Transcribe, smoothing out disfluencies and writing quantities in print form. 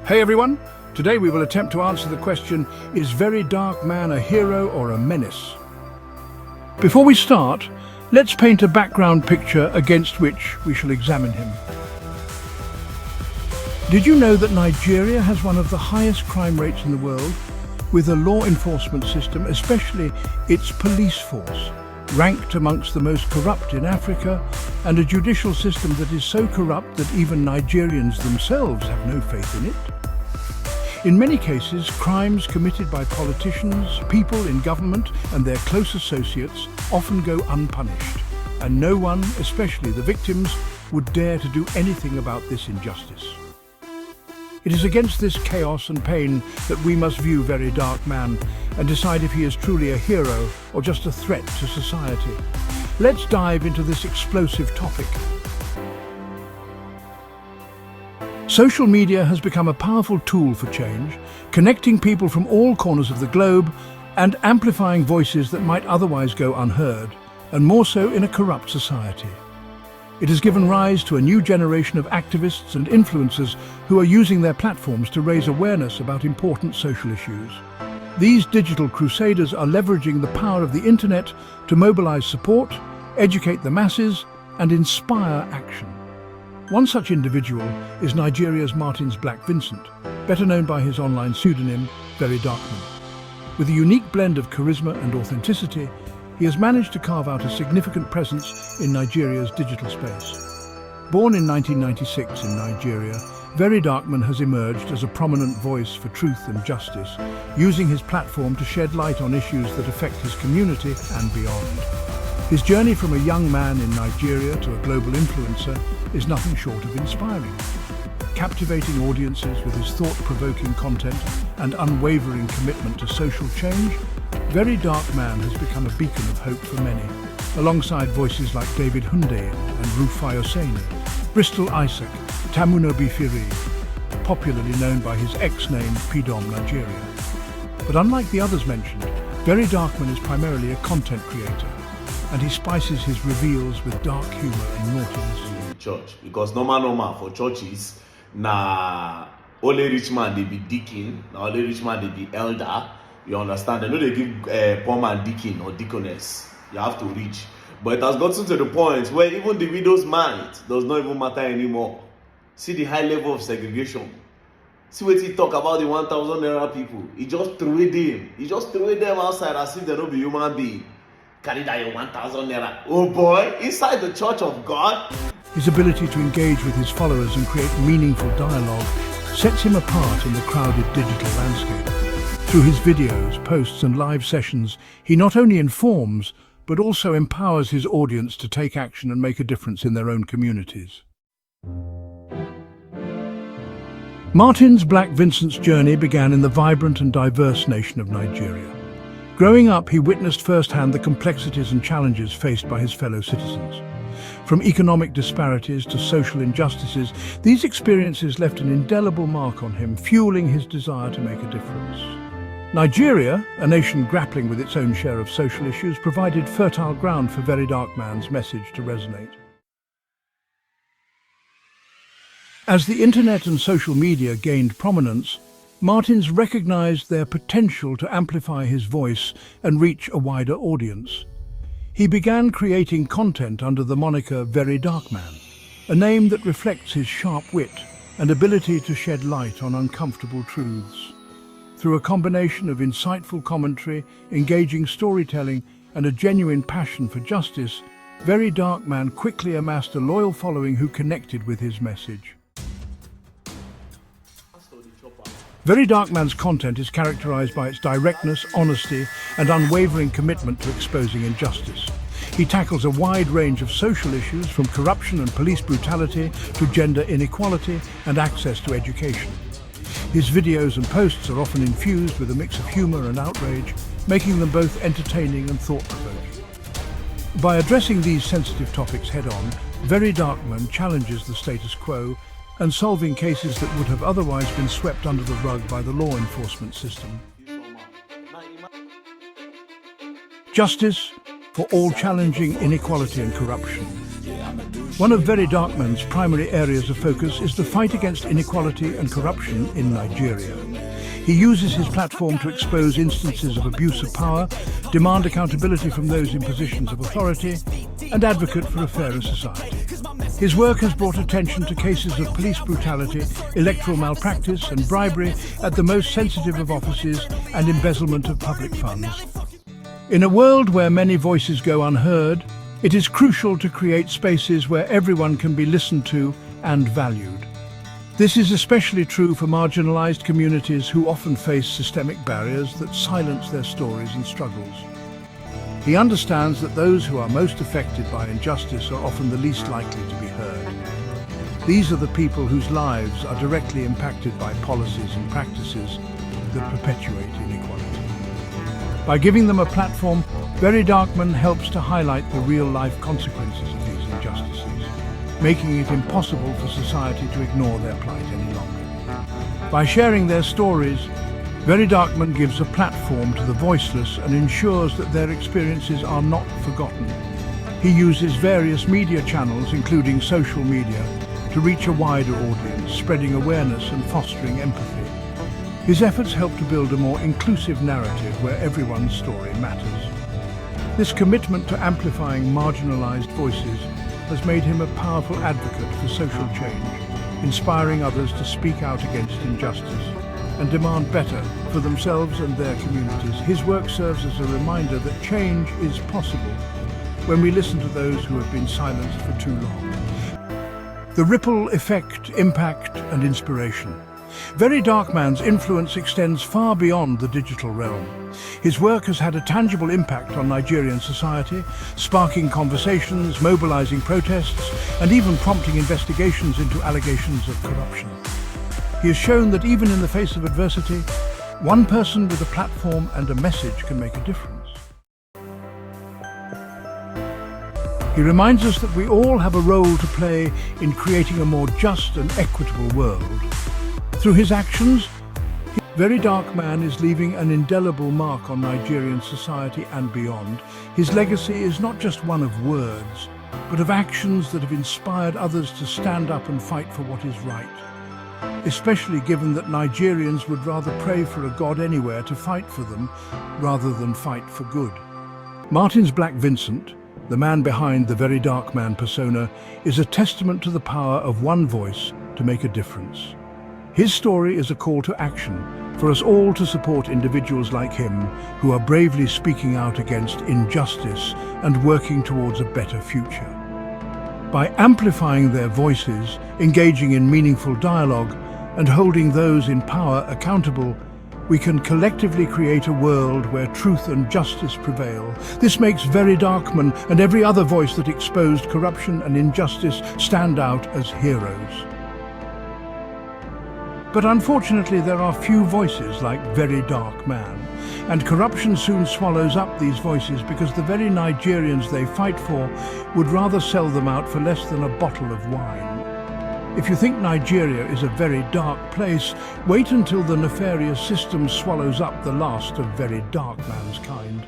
Hey everyone! Today we will attempt to answer the question, is VeryDarkMan a hero or a menace? Before we start, let's paint a background picture against which we shall examine him. Did you know that Nigeria has one of the highest crime rates in the world, with a law enforcement system, especially its police force, ranked amongst the most corrupt in Africa, and a judicial system that is so corrupt that even Nigerians themselves have no faith in it? In many cases, crimes committed by politicians, people in government and their close associates often go unpunished, and no one, especially the victims, would dare to do anything about this injustice. It is against this chaos and pain that we must view VeryDarkMan and decide if he is truly a hero or just a threat to society. Let's dive into this explosive topic. Social media has become a powerful tool for change, connecting people from all corners of the globe and amplifying voices that might otherwise go unheard, and more so in a corrupt society. It has given rise to a new generation of activists and influencers who are using their platforms to raise awareness about important social issues. These digital crusaders are leveraging the power of the internet to mobilize support, educate the masses, and inspire action. One such individual is Nigeria's Martins Black Vincent, better known by his online pseudonym, VeryDarkMan. With a unique blend of charisma and authenticity, he has managed to carve out a significant presence in Nigeria's digital space. Born in 1996 in Nigeria, VeryDarkMan has emerged as a prominent voice for truth and justice, using his platform to shed light on issues that affect his community and beyond. His journey from a young man in Nigeria to a global influencer is nothing short of inspiring. Captivating audiences with his thought-provoking content and unwavering commitment to social change, VeryDarkMan has become a beacon of hope for many, alongside voices like David Hundeyin and Rufai Oseni, Bristol Isaac, Tamuno Bifiri, popularly known by his ex-name Pidom Nigeria. But unlike the others mentioned, VeryDarkMan is primarily a content creator, and he spices his reveals with dark humor and naughtiness. Church, because normal for churches, only rich man they be deacon, only rich man they be elder. You understand? They know they give poor man deacon or deaconess. You have to reach. But it has gotten to the point where even the widow's mite does not even matter anymore. See the high level of segregation. See what he talk about the 1,000 naira people. He just threw it them. He just threw them outside as if they don't be human being. Carry that your 1,000 naira. Oh boy, inside the church of God. His ability to engage with his followers and create meaningful dialogue sets him apart in the crowded digital landscape. Through his videos, posts and live sessions, he not only informs, but also empowers his audience to take action and make a difference in their own communities. Martins Black Vincent's journey began in the vibrant and diverse nation of Nigeria. Growing up, he witnessed firsthand the complexities and challenges faced by his fellow citizens. From economic disparities to social injustices, these experiences left an indelible mark on him, fueling his desire to make a difference. Nigeria, a nation grappling with its own share of social issues, provided fertile ground for VeryDarkMan's message to resonate. As the internet and social media gained prominence, Martins recognized their potential to amplify his voice and reach a wider audience. He began creating content under the moniker VeryDarkMan, a name that reflects his sharp wit and ability to shed light on uncomfortable truths. Through a combination of insightful commentary, engaging storytelling, and a genuine passion for justice, VeryDarkMan quickly amassed a loyal following who connected with his message. VeryDarkMan's content is characterized by its directness, honesty, and unwavering commitment to exposing injustice. He tackles a wide range of social issues, from corruption and police brutality to gender inequality and access to education. His videos and posts are often infused with a mix of humor and outrage, making them both entertaining and thought-provoking. By addressing these sensitive topics head-on, VeryDarkMan challenges the status quo and solving cases that would have otherwise been swept under the rug by the law enforcement system. Justice for all, challenging inequality and corruption. One of VeryDarkMan's primary areas of focus is the fight against inequality and corruption in Nigeria. He uses his platform to expose instances of abuse of power, demand accountability from those in positions of authority, and advocate for a fairer society. His work has brought attention to cases of police brutality, electoral malpractice and bribery at the most sensitive of offices and embezzlement of public funds. In a world where many voices go unheard, it is crucial to create spaces where everyone can be listened to and valued. This is especially true for marginalized communities who often face systemic barriers that silence their stories and struggles. He understands that those who are most affected by injustice are often the least likely to be heard. These are the people whose lives are directly impacted by policies and practices that perpetuate inequality. By giving them a platform, VeryDarkMan helps to highlight the real-life consequences of these injustices, making it impossible for society to ignore their plight any longer. By sharing their stories, VeryDarkMan gives a platform to the voiceless and ensures that their experiences are not forgotten. He uses various media channels, including social media, to reach a wider audience, spreading awareness and fostering empathy. His efforts help to build a more inclusive narrative where everyone's story matters. This commitment to amplifying marginalized voices has made him a powerful advocate for social change, inspiring others to speak out against injustice and demand better for themselves and their communities. His work serves as a reminder that change is possible when we listen to those who have been silenced for too long. The ripple effect, impact, and inspiration. VeryDarkMan's influence extends far beyond the digital realm. His work has had a tangible impact on Nigerian society, sparking conversations, mobilizing protests, and even prompting investigations into allegations of corruption. He has shown that even in the face of adversity, one person with a platform and a message can make a difference. He reminds us that we all have a role to play in creating a more just and equitable world. Through his actions, VeryDarkMan is leaving an indelible mark on Nigerian society and beyond. His legacy is not just one of words, but of actions that have inspired others to stand up and fight for what is right. Especially given that Nigerians would rather pray for a God anywhere to fight for them rather than fight for good. Martin's Black Vincent, the man behind the VeryDarkMan persona, is a testament to the power of one voice to make a difference. His story is a call to action for us all to support individuals like him who are bravely speaking out against injustice and working towards a better future. By amplifying their voices, engaging in meaningful dialogue, and holding those in power accountable, we can collectively create a world where truth and justice prevail. This makes VeryDarkMan and every other voice that exposed corruption and injustice stand out as heroes. But unfortunately, there are few voices like VeryDarkMan, and corruption soon swallows up these voices because the very Nigerians they fight for would rather sell them out for less than a bottle of wine. If you think Nigeria is a very dark place, wait until the nefarious system swallows up the last of VeryDarkMan's kind.